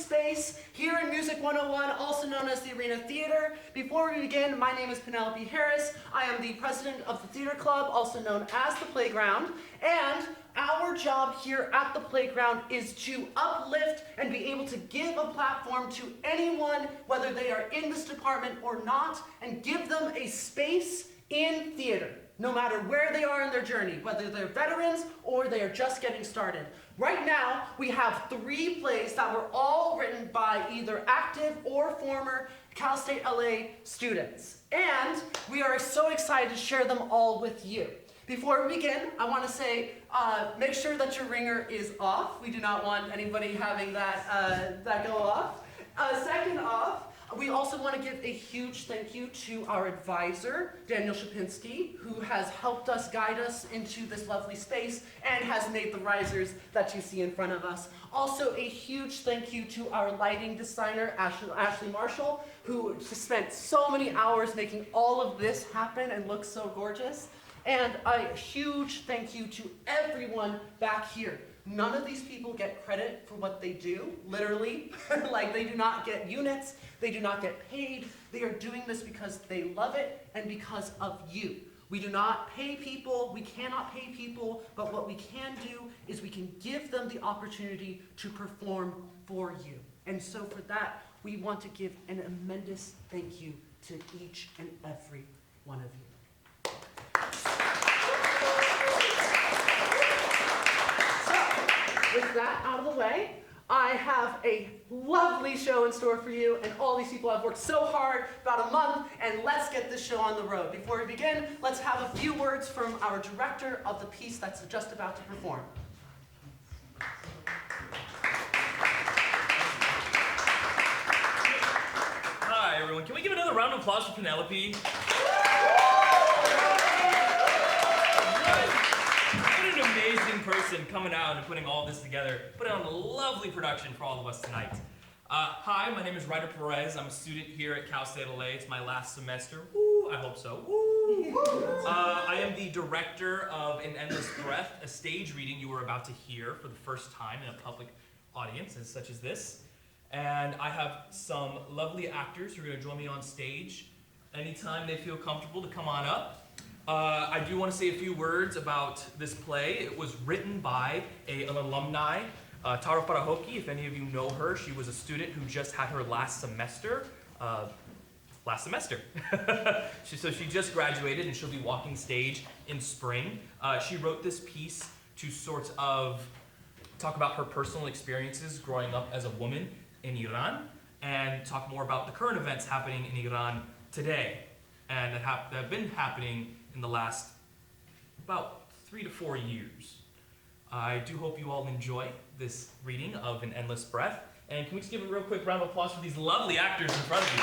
space here in Music 101, also known as the Arena Theater. Before we begin, my name is Penelope Harris. I am the president of the theater club, also known as the Playground. And our job here at the Playground is to uplift and be able to give a platform to anyone, whether they are in this department or not, and give them a space in theater, no matter where they are in their journey, whether they're veterans or they are just getting started. Right now, we have 3 plays that were all written by either active or former Cal State LA students. And we are so excited to share them all with you. Before we begin, I want to say, make sure that your ringer is off. We do not want anybody having that go off. Second off, we also want to give a huge thank you to our advisor, Daniel Shapinski, who has helped us guide us into this lovely space and has made the risers that you see in front of us. Also, a huge thank you to our lighting designer, Ashley Marshall, who spent so many hours making all of this happen and look so gorgeous. And a huge thank you to everyone back here. None of these people get credit for what they do, literally. Like, they do not get units, they do not get paid. They are doing this because they love it and because of you. We do not pay people, we cannot pay people, but what we can do is we can give them the opportunity to perform for you. And so for that, we want to give an immense thank you to each and every one of you. With that out of the way, I have a lovely show in store for you, and all these people have worked so hard, about a month, and let's get this show on the road. Before we begin, let's have a few words from our director of the piece that's just about to perform. Hi, everyone. Can we give another round of applause for Penelope? What an amazing person coming out and putting all this together, putting on a lovely production for all of us tonight. Hi, my name is Ryder Perez. I'm a student here at Cal State LA. It's my last semester. Woo, I hope so. Woo. I am the director of An Endless Breath, a stage reading you were about to hear for the first time in a public audience such as this. And I have some lovely actors who are going to join me on stage anytime they feel comfortable to come on up. I do want to say a few words about this play. It was written by an alumni, Farrokhi. If any of you know her, she was a student who just had her last semester. So she just graduated and she'll be walking stage in spring. She wrote this piece to sort of talk about her personal experiences growing up as a woman in Iran and talk more about the current events happening in Iran today and that have been happening in the last about 3 to 4 years. I do hope you all enjoy this reading of An Endless Breath. And can we just give a real quick round of applause for these lovely actors in front of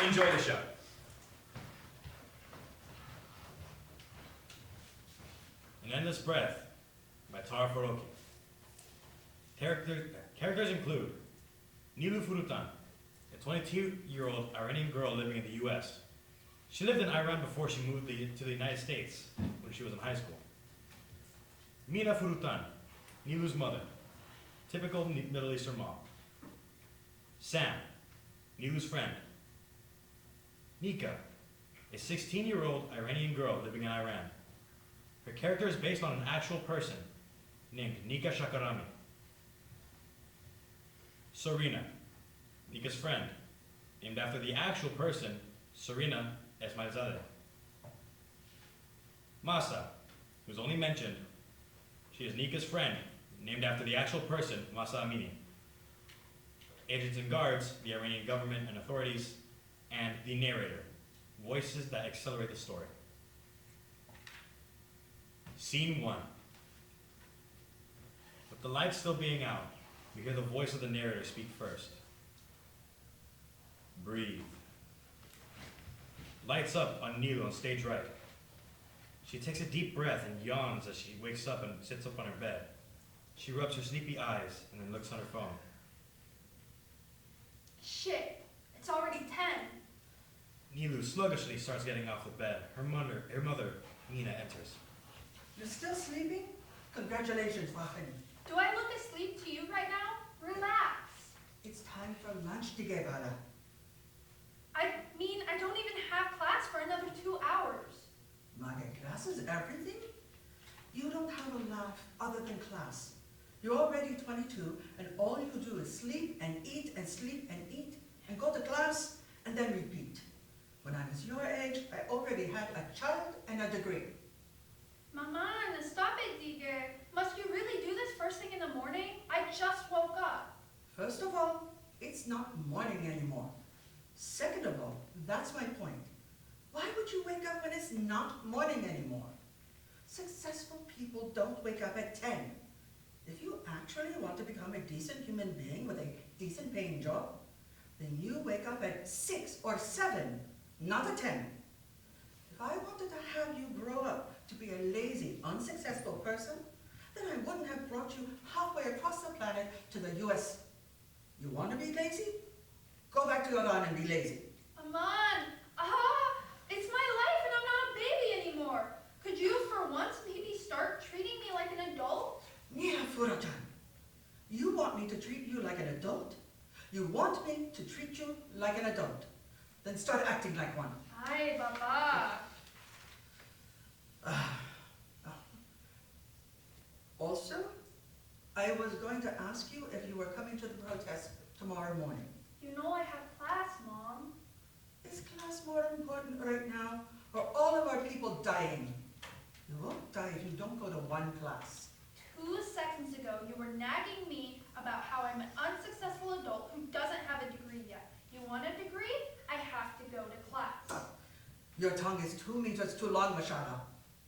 you. Enjoy the show. An Endless Breath by Farrokhi. Characters include Niloo Foorutan, a 22-year-old Iranian girl living in the U.S. She lived in Iran before she moved to the United States when she was in high school. Mina Foorutan, Niloo's mother, typical Middle Eastern mom. Sam, Niloo's friend. Nika, a 16-year-old Iranian girl living in Iran. Her character is based on an actual person named Nika Shahkarami. Sarina, Nika's friend, named after the actual person, Sarina Esmailzadeh. Masa, who's only mentioned, she is Nika's friend, named after the actual person, Masa Amini. Agents and guards, the Iranian government and authorities, and the narrator, voices that accelerate the story. Scene 1. With the lights still being out, we hear the voice of the narrator speak first. Breathe. Lights up on Niloo on stage right. She takes a deep breath and yawns as she wakes up and sits up on her bed. She rubs her sleepy eyes and then looks on her phone. Shit, it's already 10. Niloo sluggishly starts getting off the bed. Her mother, Mina, enters. You're still sleeping? Congratulations, Farrokhi. Do I look asleep to you right now? Relax. It's time for lunch together. I mean, I don't even have class for another 2 hours. My class is everything? You don't have a life other than class. You're already 22, and all you do is sleep and eat and sleep and eat, and go to class, and then repeat. When I was your age, I already had a child and a degree. Maman, stop it, Dige. Must you really do this first thing in the morning? I just woke up. First of all, it's not morning anymore. Second of all, that's my point. Why would you wake up when it's not morning anymore? Successful people don't wake up at 10. If you actually want to become a decent human being with a decent paying job, then you wake up at 6 or 7, not at 10. If I wanted to have you grow up to be a lazy, unsuccessful person, then I wouldn't have brought you halfway across the planet to the US. You want to be lazy? Go back to your lawn and be lazy. Maman, it's my life and I'm not a baby anymore. Could you, for once, maybe start treating me like an adult? Mina Foorutan, you want me to treat you like an adult? You want me to treat you like an adult? Then start acting like one. Ay, Baba. Also, I was going to ask you if you were coming to the protest tomorrow morning. You know I have class, Mom. Is class more important right now, or all of our people dying? You won't die if you don't go to one class. 2 seconds ago, you were nagging me about how I'm an unsuccessful adult who doesn't have a degree yet. You want a degree? I have to go to class. Your tongue is 2 meters too long, Mashara.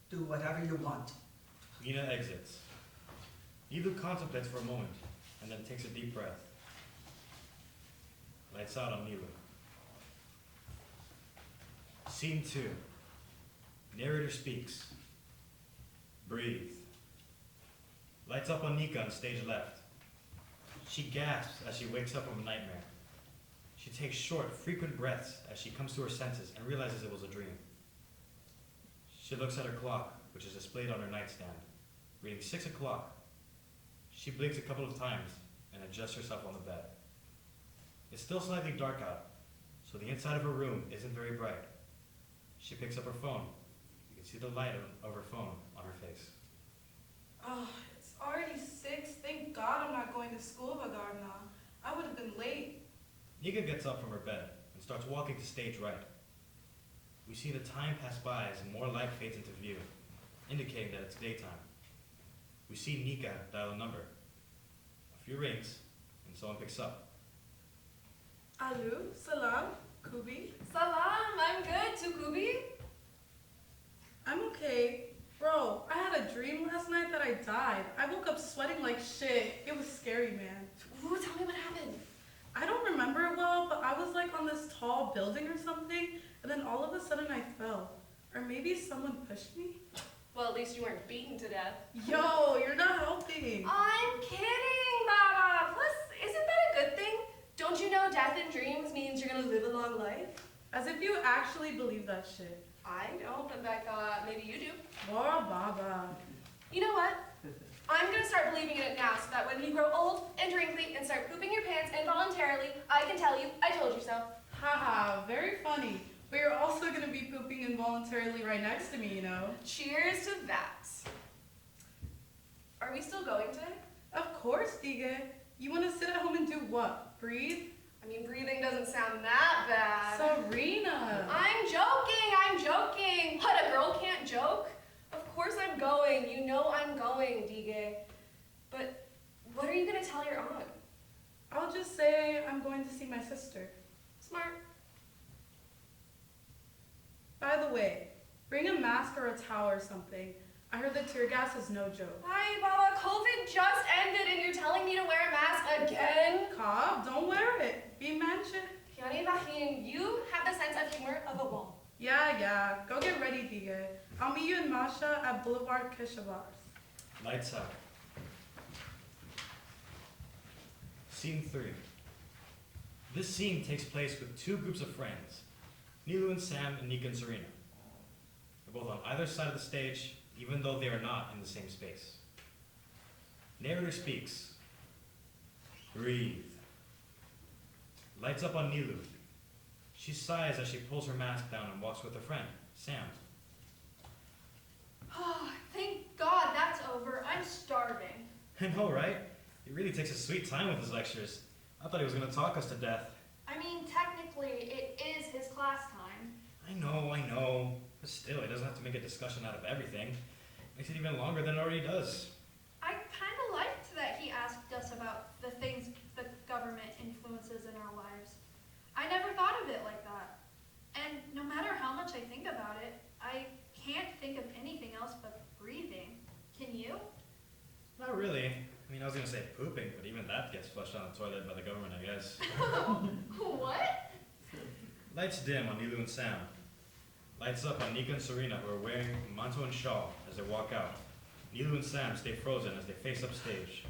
Do whatever you want. Mina exits. Niloo contemplates for a moment, and then takes a deep breath. Lights out on Niloo. Scene 2. Narrator speaks. Breathe. Lights up on Nika on stage left. She gasps as she wakes up from a nightmare. She takes short, frequent breaths as she comes to her senses and realizes it was a dream. She looks at her clock, which is displayed on her nightstand, reading 6 o'clock. She blinks a couple of times and adjusts herself on the bed. It's still slightly dark out, so the inside of her room isn't very bright. She picks up her phone. You can see the light of her phone on her face. Oh, it's already 6. Thank God I'm not going to school, Vagarna. I would have been late. Nika gets up from her bed and starts walking to stage right. We see the time pass by as more light fades into view, indicating that it's daytime. We see Nika dial a number. A few rings, and someone picks up. Alu, salam, Kubi. Salam, I'm good, Tukubi. I'm okay. Bro, I had a dream last night that I died. I woke up sweating like shit. It was scary, man. Ooh, tell me what happened. I don't remember it well, but I was like on this tall building or something, and then all of a sudden I fell. Or maybe someone pushed me? Well, at least you weren't beaten to death. Yo, you're not helping. I'm kidding, Baba. Plus, isn't that a good thing? Don't you know death in dreams means you're gonna live a long life? As if you actually believe that shit. I don't, but I thought maybe you do. Bora Baba. You know what? I'm gonna start believing in it now so that when you grow old and wrinkly and start pooping your pants involuntarily, I can tell you, I told you so. Haha, very funny. But you're also gonna be pooping involuntarily right next to me, you know? Cheers to that. Are we still going today? Of course, Dige. You wanna sit at home and do what? Breathe? I mean, breathing doesn't sound that bad. Sarina! I'm joking. What, a girl can't joke? Of course I'm going. You know I'm going, Dige. But what are you gonna tell your aunt? I'll just say I'm going to see my sister. Smart. By the way, bring a mask or a towel or something. I heard that tear gas is no joke. Hi, Baba. COVID just ended and you're telling me to wear a mask again? Cobb, don't wear it. Be mentioned. Piani Bahin, you have the sense of humor of a wall. Yeah. Go get ready, Dige. I'll meet you and Masha at Boulevard Keshavars. Lights out. Scene 3. This scene takes place with 2 groups of friends, Niloo and Sam and Nika and Sarina. They're both on either side of the stage, even though they are not in the same space. Narrator speaks. Breathe. Lights up on Niloo. She sighs as she pulls her mask down and walks with her friend, Sam. Oh, thank God that's over. I'm starving. I know, right? He really takes a sweet time with his lectures. I thought he was going to talk us to death. I mean, technically, it is his class time. I know. But still, he doesn't have to make a discussion out of everything. Makes it even longer than it already does. I kind of liked that he asked us about the things the government influences in our lives. I never thought of it like that. And no matter how much I think about it, I can't think of anything else but breathing. Can you? Not really. I mean, I was going to say pooping, but even that gets flushed down the toilet by the government, I guess. What? Lights dim on Niloo and Sam. Lights up on Nika and Sarina, who are wearing manto and shawl as they walk out. Niloo and Sam stay frozen as they face upstage.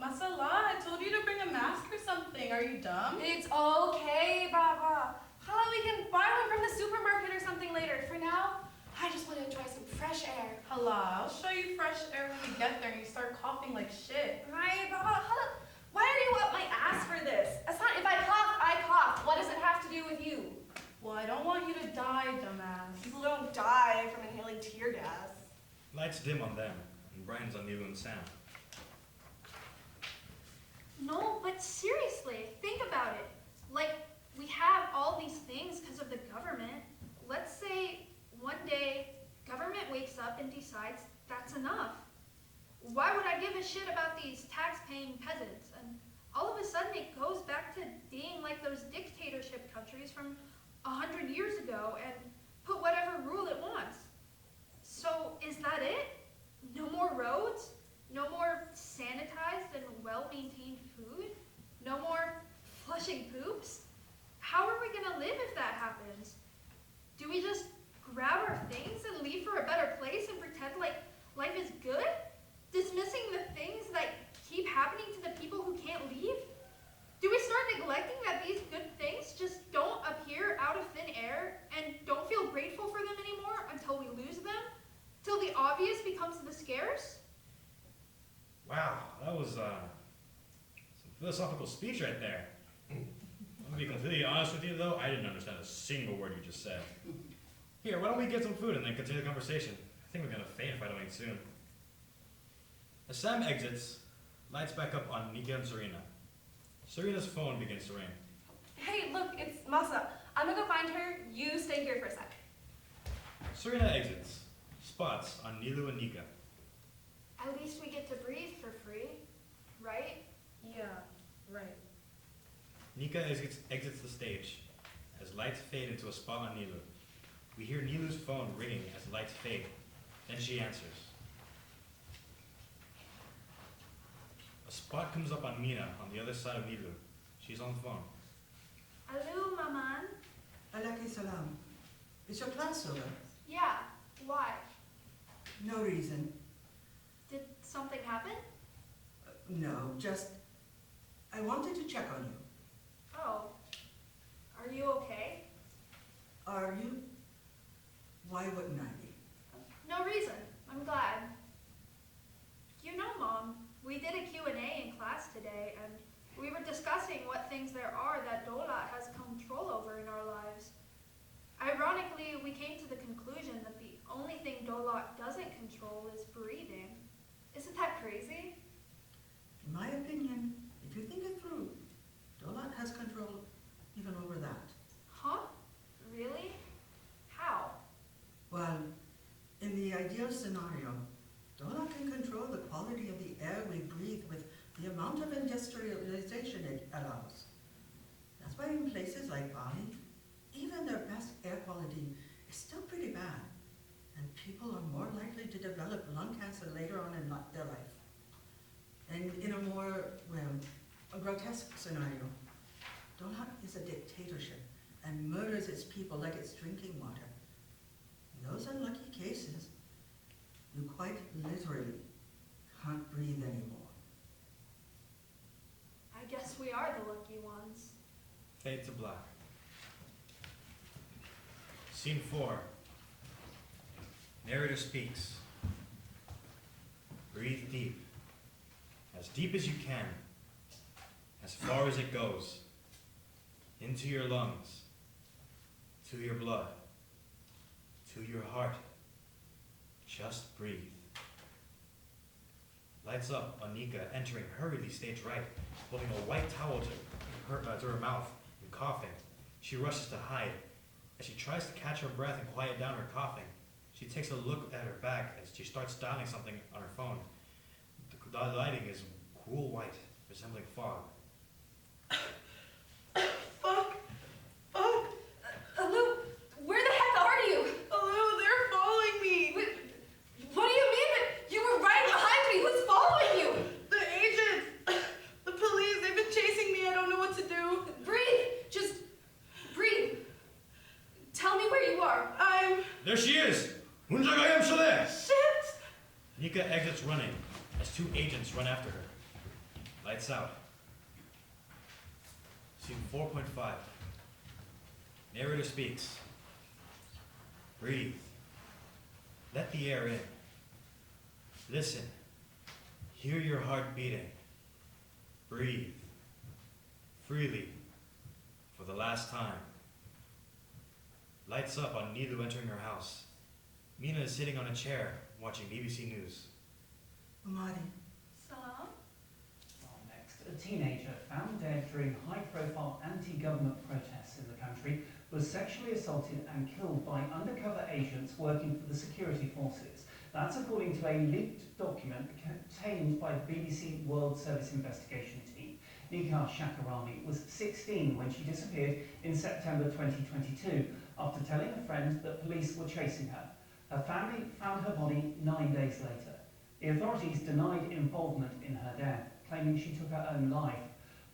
Masala, I told you to bring a mask or something. Are you dumb? It's okay, Baba. Hala, we can buy one from the supermarket or something later. For now, I just want to enjoy some fresh air. Hala, I'll show you fresh air when we get there and you start coughing like shit. Right, Baba? Hala, why are you up my ass for this? If I cough, I cough. What does it have to do with you? Well, I don't want you to die, dumbass. People don't die from inhaling tear gas. Lights dim on them, and brightens on Niloo and Sam. No, but seriously, think about it. Like, we have all these things because of the government. Let's say one day government wakes up and decides that's enough. Why would I give a shit about these tax-paying peasants? And all of a sudden it goes back to being like those dictatorship countries from 100 years ago and put whatever rule it wants. So is that it? No more roads? No more sanitized and well-maintained food? No more flushing poops? How are we gonna live if that happens? Do we just grab our things and leave for a better place and pretend like life is good? Dismissing the things that keep happening to the people who can't leave? Do we start neglecting that these good things just don't appear out of thin air and don't feel grateful for them anymore until we lose them? Till the obvious becomes the scarce? Wow, that was some philosophical speech right there. I'm gonna be completely honest with you though, I didn't understand a single word you just said. Here, why don't we get some food and then continue the conversation? I think we're gonna faint if I don't eat soon. As Sam exits, lights back up on Nika and Sarina. Sarina's phone begins to ring. Hey, look, it's Masa. I'm gonna go find her. You stay here for a sec. Sarina exits, spots on Niloo and Nika. At least we get to breathe for free, right? Yeah, right. Nika exits the stage as lights fade into a spot on Niloo. We hear Niloo's phone ringing as lights fade. Then she answers. A spot comes up on Mina on the other side of Niloo. She's on the phone. Hello, Maman. Alaikum salam. Is your class over? Yeah, why? No reason. Did something happen? No, just I wanted to check on you. Oh. Are you okay? Are you? Why wouldn't I be? No reason. I'm glad. You know, Mom, we did a Q&A in class today, and we were discussing what things there are that Dolat has control over in our lives. Ironically, we came to the conclusion that the only thing Dolat doesn't control is breathing. Isn't that crazy? In my opinion, if you think it through, Dolat has control even over that. Huh? Really? How? Well, in the ideal scenario, Dolat can control the quality of the air we breathe with the amount of industrialization it allows. That's why in places like Bali, even their best air quality is still pretty bad, and people are more likely to develop lung cancer later on in their life. And in a more, a grotesque scenario, Dolat is a dictatorship and murders its people like it's drinking water. In those unlucky cases, you quite literally can't breathe anymore. I guess we are the lucky ones. Fade to black. Scene 4. Narrator speaks. Breathe deep as you can, as far as it goes, into your lungs, to your blood, to your heart. Just breathe. Lights up on Nika entering hurriedly stage right, holding a white towel to her mouth and coughing. She rushes to hide. As she tries to catch her breath and quiet down her coughing, she takes a look at her back as she starts dialing something on her phone. The lighting is cool white, resembling fog. Fuck. Aloo, where the heck are you? Aloo, they're following me. What do you mean? But you were right behind me. Who's following you? The agents. The police, they've been chasing me. I don't know what to do. Breathe. Just breathe. Tell me where you are. There she is! Hunjagayam Shale! Shit! Nika exits running as 2 agents run after her. Lights out. Scene 4.5. Narrator speaks. Breathe. Let the air in. Listen. Hear your heart beating. Breathe. Freely. For the last time. Lights up on Niloo entering her house. Mina is sitting on a chair, watching BBC News. Amadi, Salam? Next, a teenager found dead during high-profile anti-government protests in the country was sexually assaulted and killed by undercover agents working for the security forces. That's according to a leaked document obtained by the BBC World Service investigation team. Nika Shahkarami was 16 when she disappeared in September 2022 after telling a friend that police were chasing her. Her family found her body 9 days later. The authorities denied involvement in her death, claiming she took her own life.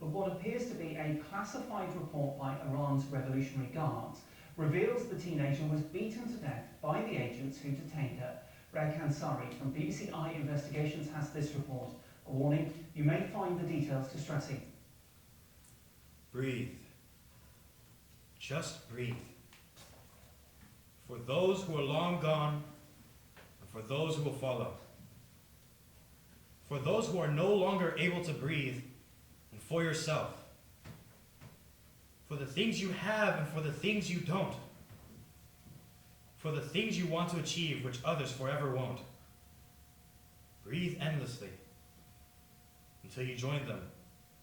But what appears to be a classified report by Iran's Revolutionary Guards reveals the teenager was beaten to death by the agents who detained her. Ragh Kansari from BBC Investigations has this report. A warning, you may find the details distressing. Breathe. Just breathe. For those who are long gone, and for those who will follow. For those who are no longer able to breathe, and for yourself. For the things you have and for the things you don't. For the things you want to achieve which others forever won't. Breathe endlessly until you join them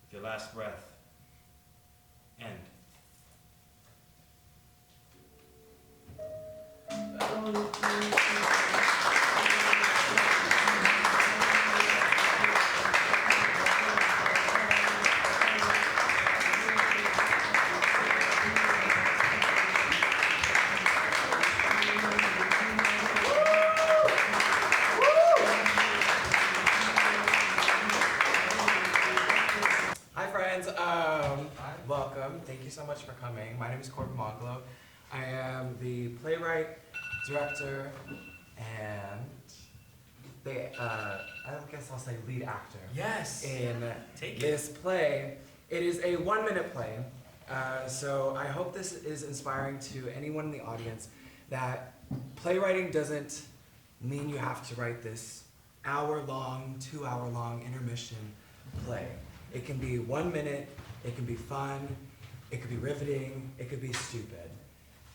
with your last breath. End. Hi friends, welcome. Thank you so much for coming. My name is Corbin Mongolo. I am the playwright, director, and I guess I'll say lead actor. Yes. In Take it. this play. It is a 1-minute play, so I hope this is inspiring to anyone in the audience that playwriting doesn't mean you have to write this hour-long, 2-hour-long intermission play. It can be 1 minute, it can be fun, it could be riveting, it could be stupid.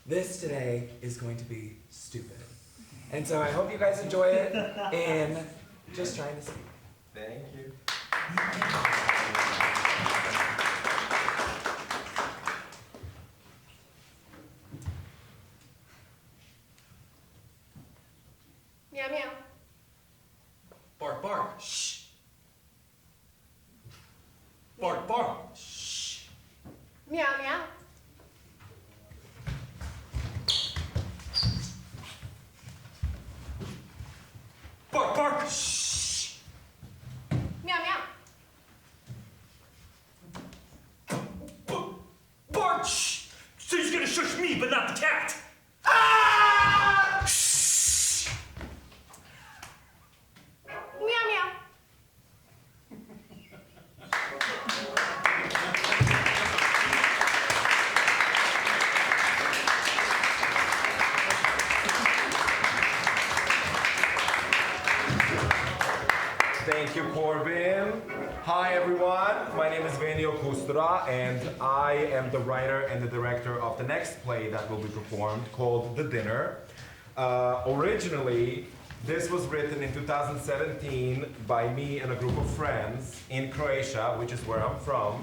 This today is going to be stupid. And so I hope you guys enjoy it in Just Trying to Speak. Thank you. Meow meow. Bark, bark. Shh. Bark, bark. Shh. Meow meow. Bark, bark. Shh. Meow meow. Bark. Shh. So he's gonna shush me, but not the cat. Ah! Shh. Meow meow. Thank you, Corbin. Hi, everyone. My name is Venio Kustura, and I am the writer and the director of the next play that will be performed called The Dinner. Originally, this was written in 2017 by me and a group of friends in Croatia, which is where I'm from.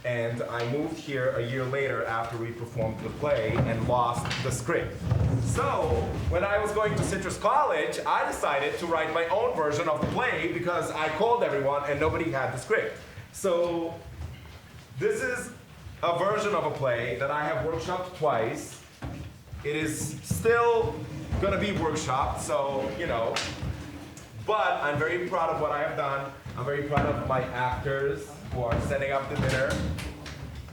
And I moved here a year later after we performed the play and lost the script. So, when I was going to Citrus College, I decided to write my own version of the play because I called everyone and nobody had the script. So, this is a version of a play that I have workshopped twice. It is still gonna be workshopped, so, you know. But I'm very proud of what I have done. I'm very proud of my actors who are setting up the dinner.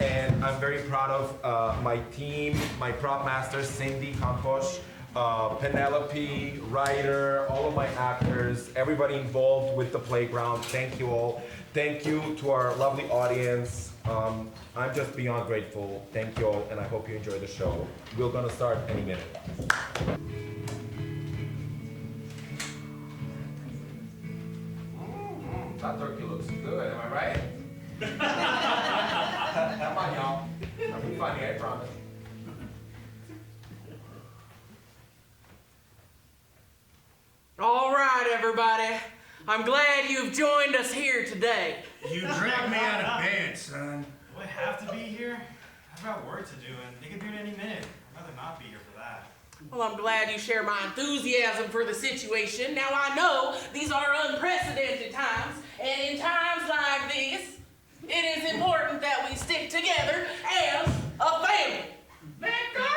And I'm very proud of my team, my prop masters, Cindy Campos, Penelope, Ryder, all of my actors, everybody involved with the playground. Thank you all. Thank you to our lovely audience. I'm just beyond grateful. Thank you all, and I hope you enjoy the show. We're gonna start any minute. That turkey looks good, am I right? Come on, y'all. I'll be funny, I promise. All right, everybody. I'm glad you've joined us here today. You dragged me out of bed, son. Do I have to be here? I've got work to do, and they could do it any minute. I'd rather not be here for that. Well, I'm glad you share my enthusiasm for the situation. Now, I know these are unprecedented times, and in times like this, it is important that we stick together as a family. Victor!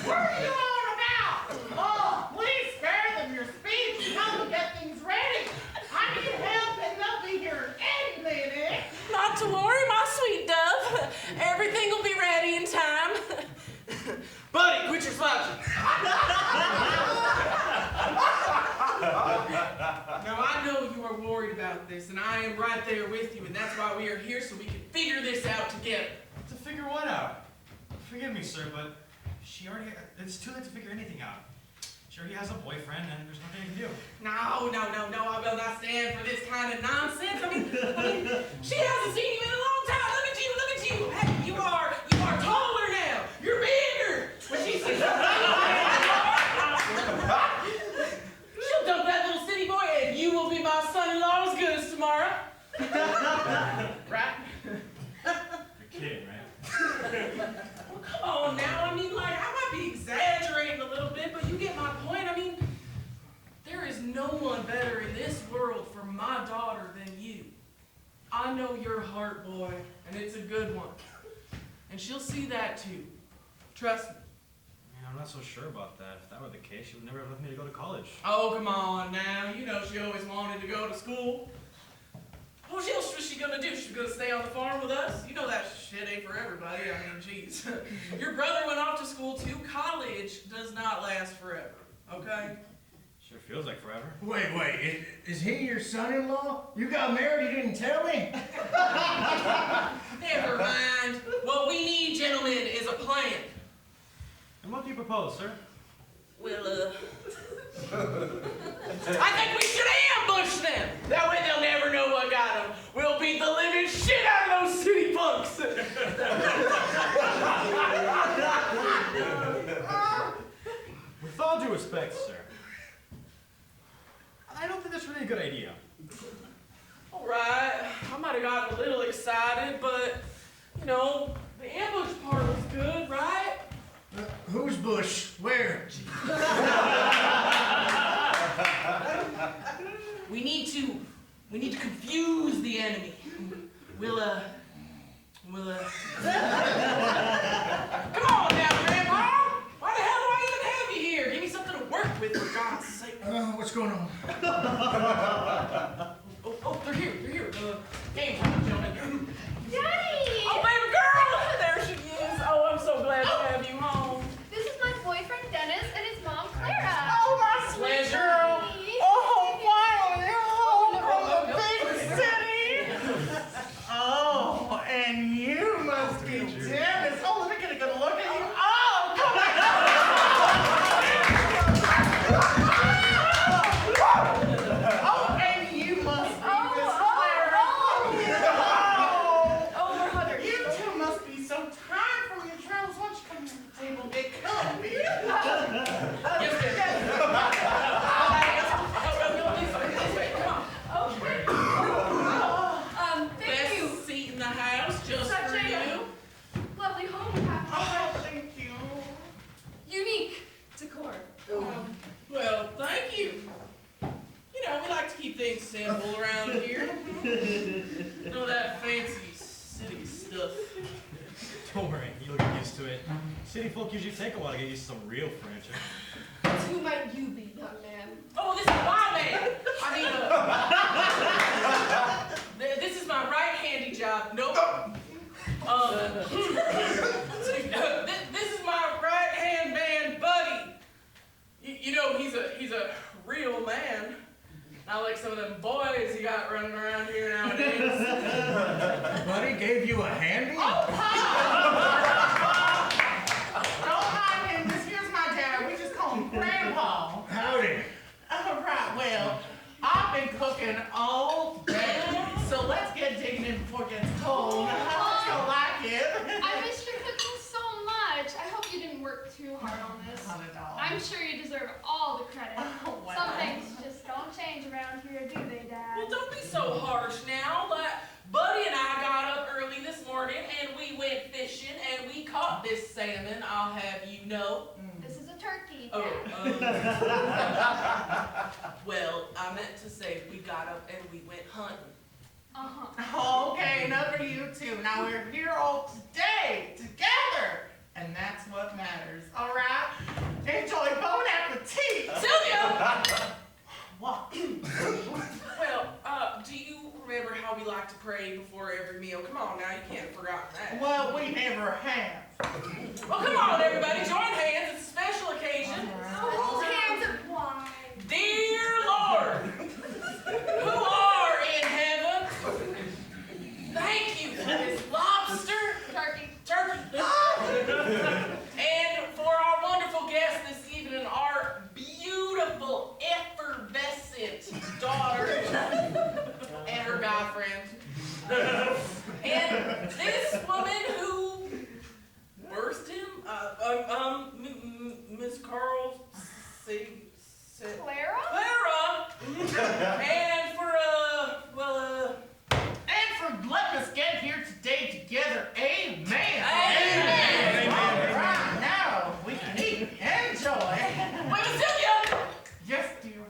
What are you on about? Oh, please spare them your speech and help me get things ready. I need help and they'll be here any minute. Not to worry, my sweet dove. Everything will be ready in time. Buddy, quit your slouching. Now, I know you are worried about this, and I am right there with you, and that's why we are here, so we can figure this out together. To figure what out? Forgive me, sir, but it's too late to figure anything out. She already has a boyfriend, and there's nothing you can do. No, I will not stand for this kind of nonsense. I mean, she hasn't seen you in a long time. Look at you. Hey, you are taller now. You're bigger. When she sees you, she'll dump that little city boy, and you will be my son-in-law's goods tomorrow. Right? You're kidding, right? Well, come on now. I mean, like, I might be exaggerating a little bit, but you get my point. I mean, there is no one better in this world for my daughter than you. I know your heart, boy, and it's a good one. And she'll see that too. Trust me. Man, I'm not so sure about that. If that were the case, she would never have left me to go to college. Oh, come on now. You know she always wanted to go to school. What else was she gonna do? She's gonna stay on the farm with us? You know that shit ain't for everybody. I mean, jeez. Your brother went off to school too. College does not last forever, okay? Sure feels like forever. Wait, is he your son-in-law? You got married, you didn't tell me? Never mind. What we need, gentlemen, is a plan. And what do you propose, sir? Well, I think we should ambush them. That way they'll never know what got them. We'll beat the living shit out of those city punks. With all due respect, sir, I don't think that's really a good idea. All right, I might have gotten a little excited, but, you know, the ambush part was good, right? Who's Bush? Where? We need to confuse the enemy. We'll come on now, Grandpa! Why the hell do I even have you here? Give me something to work with, for God's sake. What's going on? Oh, they're here. Game time, gentlemen. Daddy! Oh, baby girl! There she is. Oh, I'm so glad to have you home. This is my boyfriend Dennis and his mom Clara. Oh, my sweet Pleasure. girl. Oh, finally, you're home from the big city. Oh, and you must be Dennis. Oh, let me get a good look at you. Oh, come on. Oh, City folk usually take a while to get used to some real furniture. Who might you be, young man? Oh, this is my man. This is my right handy job. Nope. This is my right hand man, Buddy. You know, he's a real man. Not like some of them boys you got running around here nowadays. Buddy gave you a handy? Oh, don't mind him. This here's my dad. We just call him Grandpa. Howdy. All right, well, I've been cooking all day, so let's get digging in before it gets cold. How's gonna like it? I miss your cooking so much. I hope you didn't work too hard on this. Not at all. I'm sure you deserve all the credit. Oh, wow. Some things just don't change around here, do they, Dad? Well, don't be so harsh now. Buddy and I got up early this morning and we went fishing and we caught this salmon, I'll have you know. This is a turkey. Oh, well, I meant to say we got up and we went hunting. Uh-huh. Okay, enough for you two. Now we're here all today, together, and that's what matters. All right? Enjoy bon appetit. Sylvia! What? Well, do you remember how we like to pray before every meal? Come on now, you can't have forgotten that. Well, we never have. Well, come on, everybody, join hands. It's a special occasion. Hold hands up wide. Dear Lord, who are in heaven, thank you for this lobster, Turkey. and for our wonderful guest this evening, our beautiful, effervescent daughter and her guy friend. And this woman who birthed him, Miss Carl, Clara? and for, And for letting us get here today together. Amen. Amen. All right, now we can eat and enjoy. Wait, Sylvia! Yes, dear.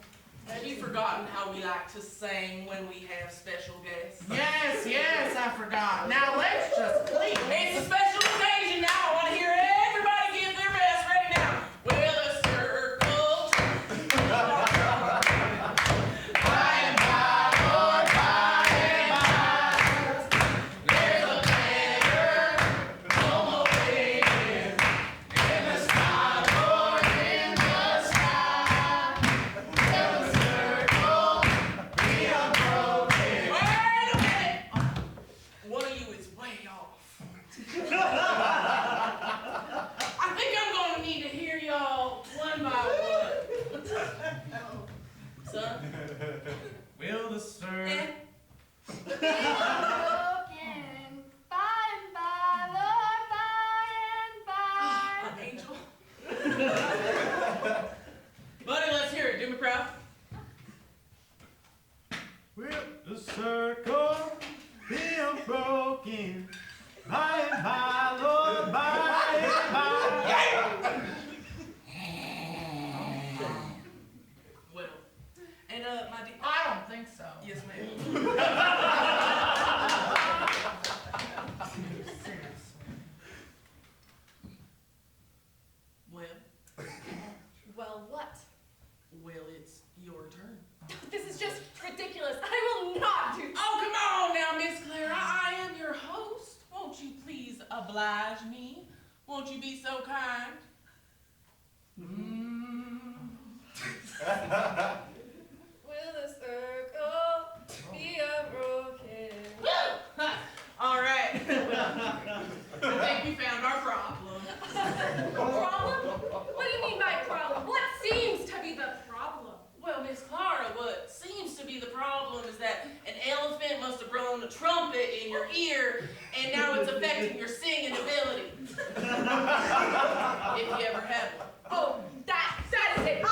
Have you forgotten how we like to sing when we have special guests? Yes, I forgot. Now let's just please. It's a special occasion now. I want to hear everybody give their best. Ready now? Well, a circle. By and by, Lord, by and by. There's a beggar, no more begging. In the sky, Lord, in the sky. Well, a circle, be unbroken. Wait a minute. One of you is way off. I think I'm going to need to hear y'all one by one. Son? Will the sir? Eh? Broken. By and by, Lord, by and by. Angel? Buddy, let's hear it. Do me proud. Will the circle be unbroken? By and by, Lord, by and by. Well, and my dear. I don't think so. Yes, ma'am. Well, Well, what? well, it's your turn. This is just ridiculous. I will not do. Oh, come on now, Miss Clara. I am your host. Won't you please oblige me? Won't you be so kind? Will the circle be unbroken? All right. Well, I think we found our problem. Problem? What do you mean by problem? What seems to be the problem? Well, Miss Clara, what seems to be the problem is that an elephant must have blown a trumpet in your ear, and now it's affecting your singing ability. If you ever had one. Oh, that is it.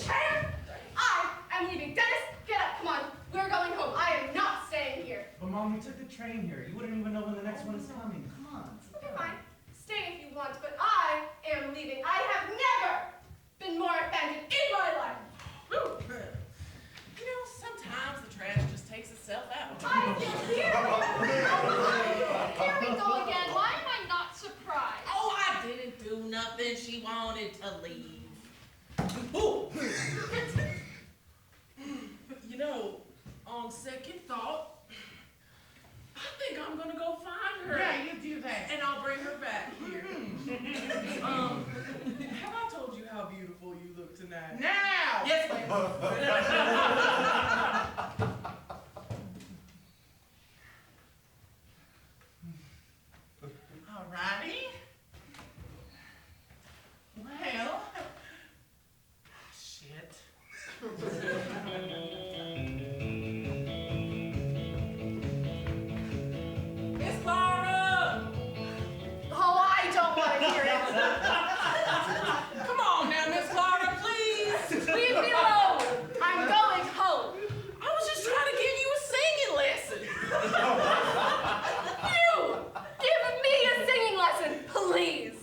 Chair. I am leaving. Dennis, get up. Come on. We're going home. I am not staying here. But Mom, we took the train here. You wouldn't even know when the next one is coming. Come on. Okay, fine. Stay if you want, but I am leaving. I have never been more offended in my life. Whew. You know, sometimes the trash just takes itself out. I feel here. Here we go again. Why am I not then she wanted to leave. Ooh. You know, on second thought, I think I'm gonna go find her. Yeah, you do that. And I'll bring her back here. Have I told you how beautiful you look tonight? Now! Yes, ma'am. Alrighty. Well, shit. Miss Clara! Oh, I don't want to hear it. Come on now, Miss Clara, please. Leave me alone. I'm going home. I was just trying to give you a singing lesson. You give me a singing lesson, please.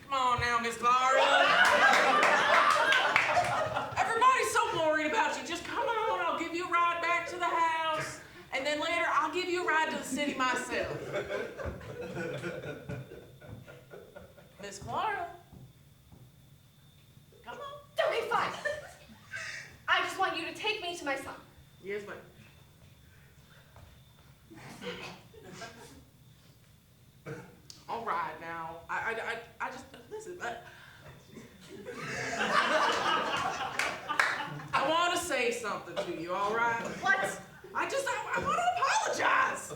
Come on now, Miss Clara. Everybody's so worried about you. Just come on, I'll give you a ride back to the house. And then later, I'll give you a ride to the city myself. Miss Clara. Come on. Okay, fine. I just want you to take me to my son. Yes, ma'am. All right, now. I just, listen, I want to say something to you, all right? What? I want to apologize.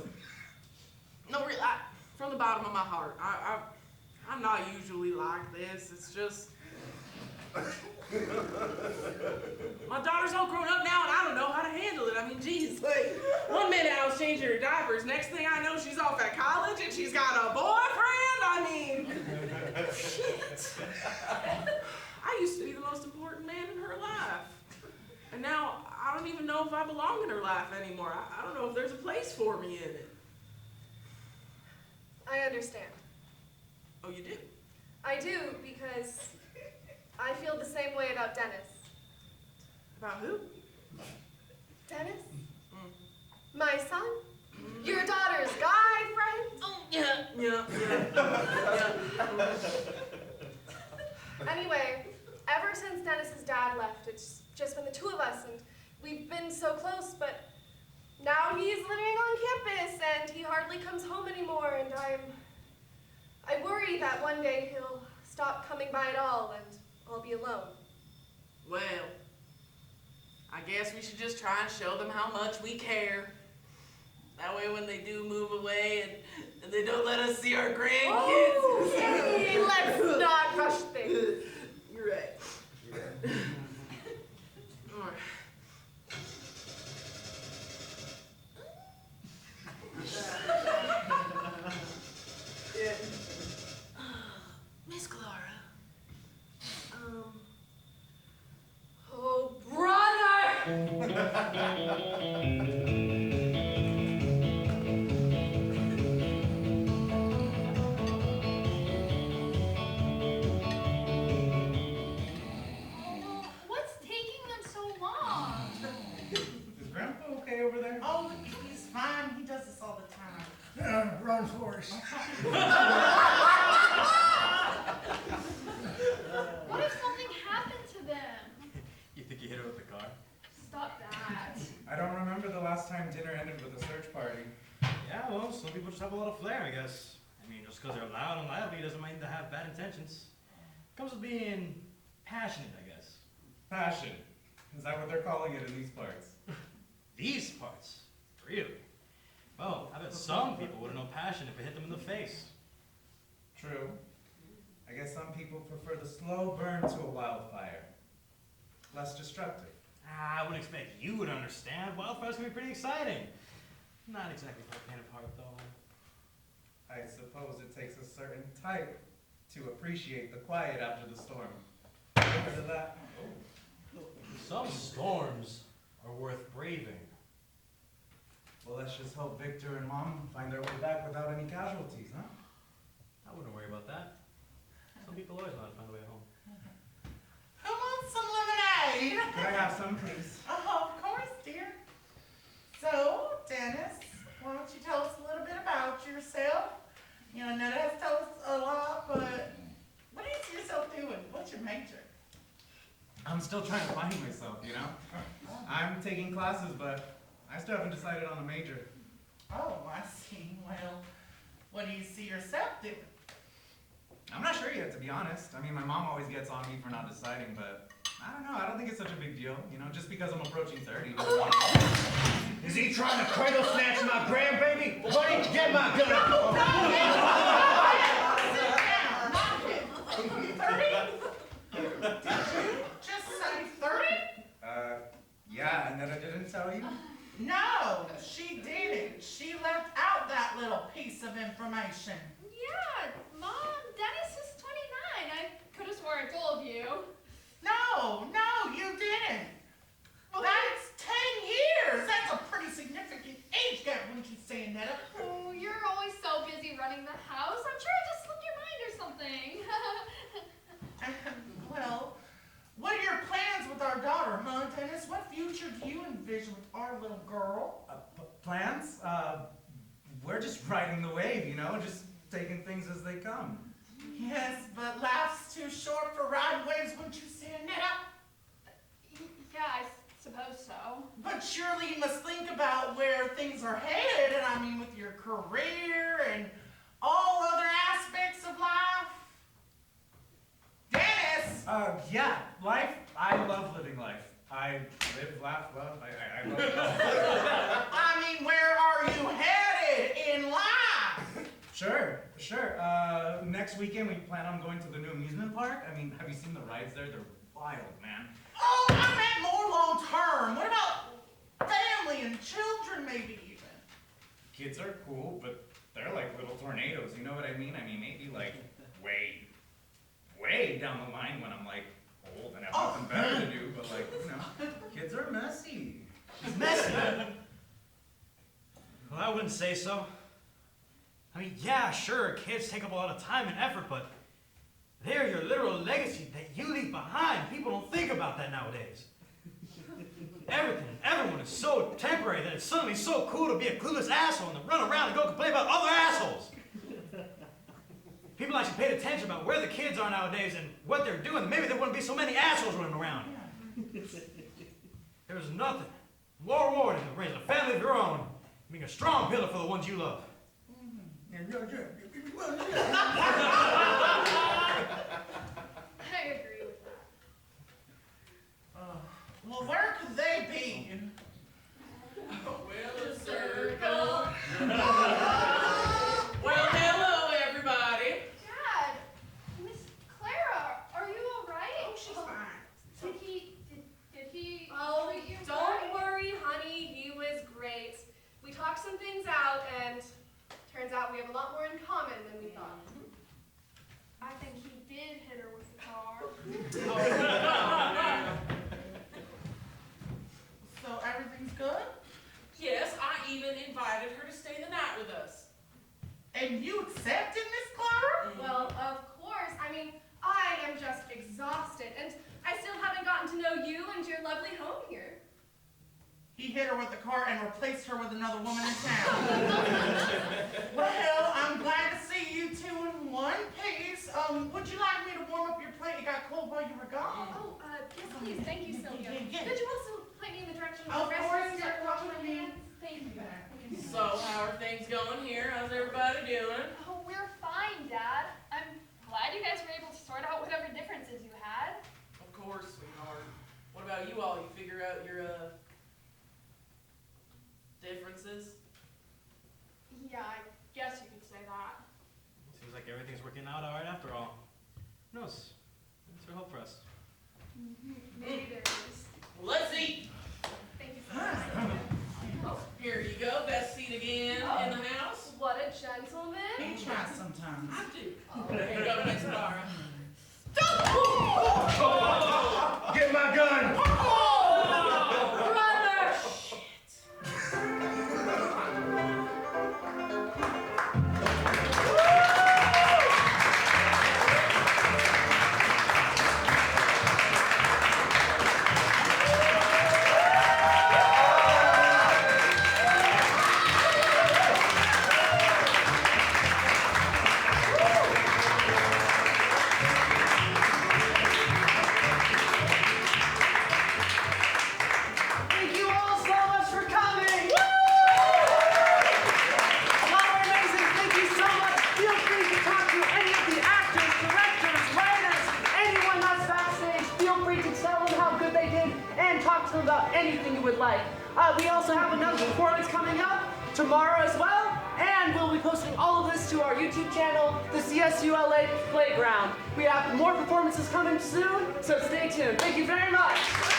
No, really, from the bottom of my heart, I'm not usually like this. It's just, my daughter's all grown up now, and I don't know how to handle it. I mean, geez, like, one minute I was changing her diapers, next thing I know, she's off at college, and she's got a boyfriend. I mean, shit. I used to be the most important man in her life. And now, I don't even know if I belong in her life anymore. I don't know if there's a place for me in it. I understand. Oh, you do? I do, because I feel the same way about Dennis. About who? Dennis? My son? Your daughter's guy friend? Oh, yeah. Anyway, ever since Dennis's dad left, it's just been the two of us, and we've been so close, but now he's living on campus, and he hardly comes home anymore, and I worry that one day he'll stop coming by at all, and I'll be alone. Well, I guess we should just try and show them how much we care. That way when they do move away and they don't let us see our grandkids. Oh, hey, let's not rush things. You're right. All right. Yeah. Miss Clara. Oh, brother! What's taking them so long? Is Grandpa okay over there? Oh, he's fine. He does this all the time. Run, Forrest. What if something happened to them? You think you hit her with the car? Stop that. I don't remember the last time dinner ended with a search party. Yeah, well, some people just have a lot of flair, I guess. I mean, just because they're loud and lively doesn't mean they have bad intentions. Comes with being passionate, I guess. Passion. Is that what they're calling it in these parts? These parts? Really? Well, I bet some people wouldn't know passion if it hit them in the face. True. I guess some people prefer the slow burn to a wildfire. Less destructive. I wouldn't expect you to understand. Wildfires can be pretty exciting. Not exactly for the faint of heart, though. I suppose it takes a certain type to appreciate the quiet after the storm. Heard of that? Some storms are worth braving. Well, let's just hope Victor and Mom find their way back without any casualties, huh? I wouldn't worry about that. Some people always know how to find a way home. Who wants some lemonade? Can I have some, please? Oh, of course, dear. So, Dennis, why don't you tell us a little bit about yourself? You know, Anetta has told us a lot, but major? I'm still trying to find myself, you know? I'm taking classes, but I still haven't decided on a major. Oh, I see. Well, what do you see yourself doing? I'm not sure yet, to be honest. I mean, my mom always gets on me for not deciding, but I don't know. I don't think it's such a big deal, you know? Just because I'm approaching 30. Is he trying to cradle snatch my grandbaby? Buddy, get my gun. Sit down, not him. 30? Did you just say 30? Yeah, and then I didn't tell you? No, she didn't. She left out that little piece of information. Yeah, Mom, Dennis is 29. I could have sworn I told you. No, you didn't. Well, that's 10 years. That's a pretty significant age gap, wouldn't you say, Anetta? Oh, you're always so busy running the house. I'm sure it just slipped your mind or something. Well, what are your plans with our daughter, huh, Dennis? What future do you envision with our little girl? Plans? We're just riding the wave, you know? Just taking things as they come. Yes, but life's too short for riding waves, wouldn't you say, Anetta? Yeah, I suppose so. But surely you must think about where things are headed, and I mean with your career and all other aspects of life. Dennis! Yeah, life. I love living life. I live, laugh, love. I love it all. I mean, where are you headed in life? Sure. Next weekend we plan on going to the new amusement park. I mean, have you seen the rides there? They're wild, man. Oh, I meant more long term. What about family and children, maybe even? Kids are cool, but they're like little tornadoes. You know what I mean? I mean, maybe like way down the line when I'm like old and have nothing better to do. But like, you know, kids are messy. Messy? Well, I wouldn't say so. I mean, yeah, sure, kids take up a lot of time and effort, but they're your literal legacy that you leave behind. People don't think about that nowadays. Everything and everyone is so temporary that it's suddenly so cool to be a clueless asshole and to run around and go complain about other assholes. People actually paid attention about where the kids are nowadays and what they're doing, maybe there wouldn't be so many assholes running around. There's nothing more rewarding than raising a family of your own, being a strong pillar for the ones you love. I agree with that. Well, where could they be? Well, a circle. Well, hello, everybody. Dad, Miss Clara, are you all right? Oh, she's fine. Did he Oh, treat you don't right? worry, honey. He was great. We talked some things out, and turns out we have a lot more in common than we thought. I think he did hit her with the car. So everything's good? Yes, I even invited her to stay the night with us. And you accepted, Miss Clara? Well, of course. I mean, I am just exhausted, and I still haven't gotten to know you and your lovely home here. He hit her with the car and replaced her with another woman in town. Well, I'm glad to see you two in one piece. Would you like me to warm up your plate? It got cold while you were gone. Oh, yes, please. Thank you, Sylvia. Yeah. Could you also point me in the direction of Of the course, restroom? you're Wash my welcome. hands. Thank you. So, how are things going here? How's everybody doing? Oh, we're fine, Dad. I'm glad you guys were able to sort out whatever differences you had. Of course, sweetheart. What about you all? You figure out your, differences? Yeah, I guess you could say that. Seems like everything's working out all right after all. Who knows? Thanks for help for us. Maybe there is. Well, let's eat. Thank you so much. Oh, here you go. Best seat again in the house. What a gentleman. He tries sometimes. I do. Here you go, Miss Clara. Get my gun! Brother! also have another performance coming up tomorrow as well. And we'll be posting all of this to our YouTube channel, the CSULA Playground. We have more performances coming soon, so stay tuned. Thank you very much.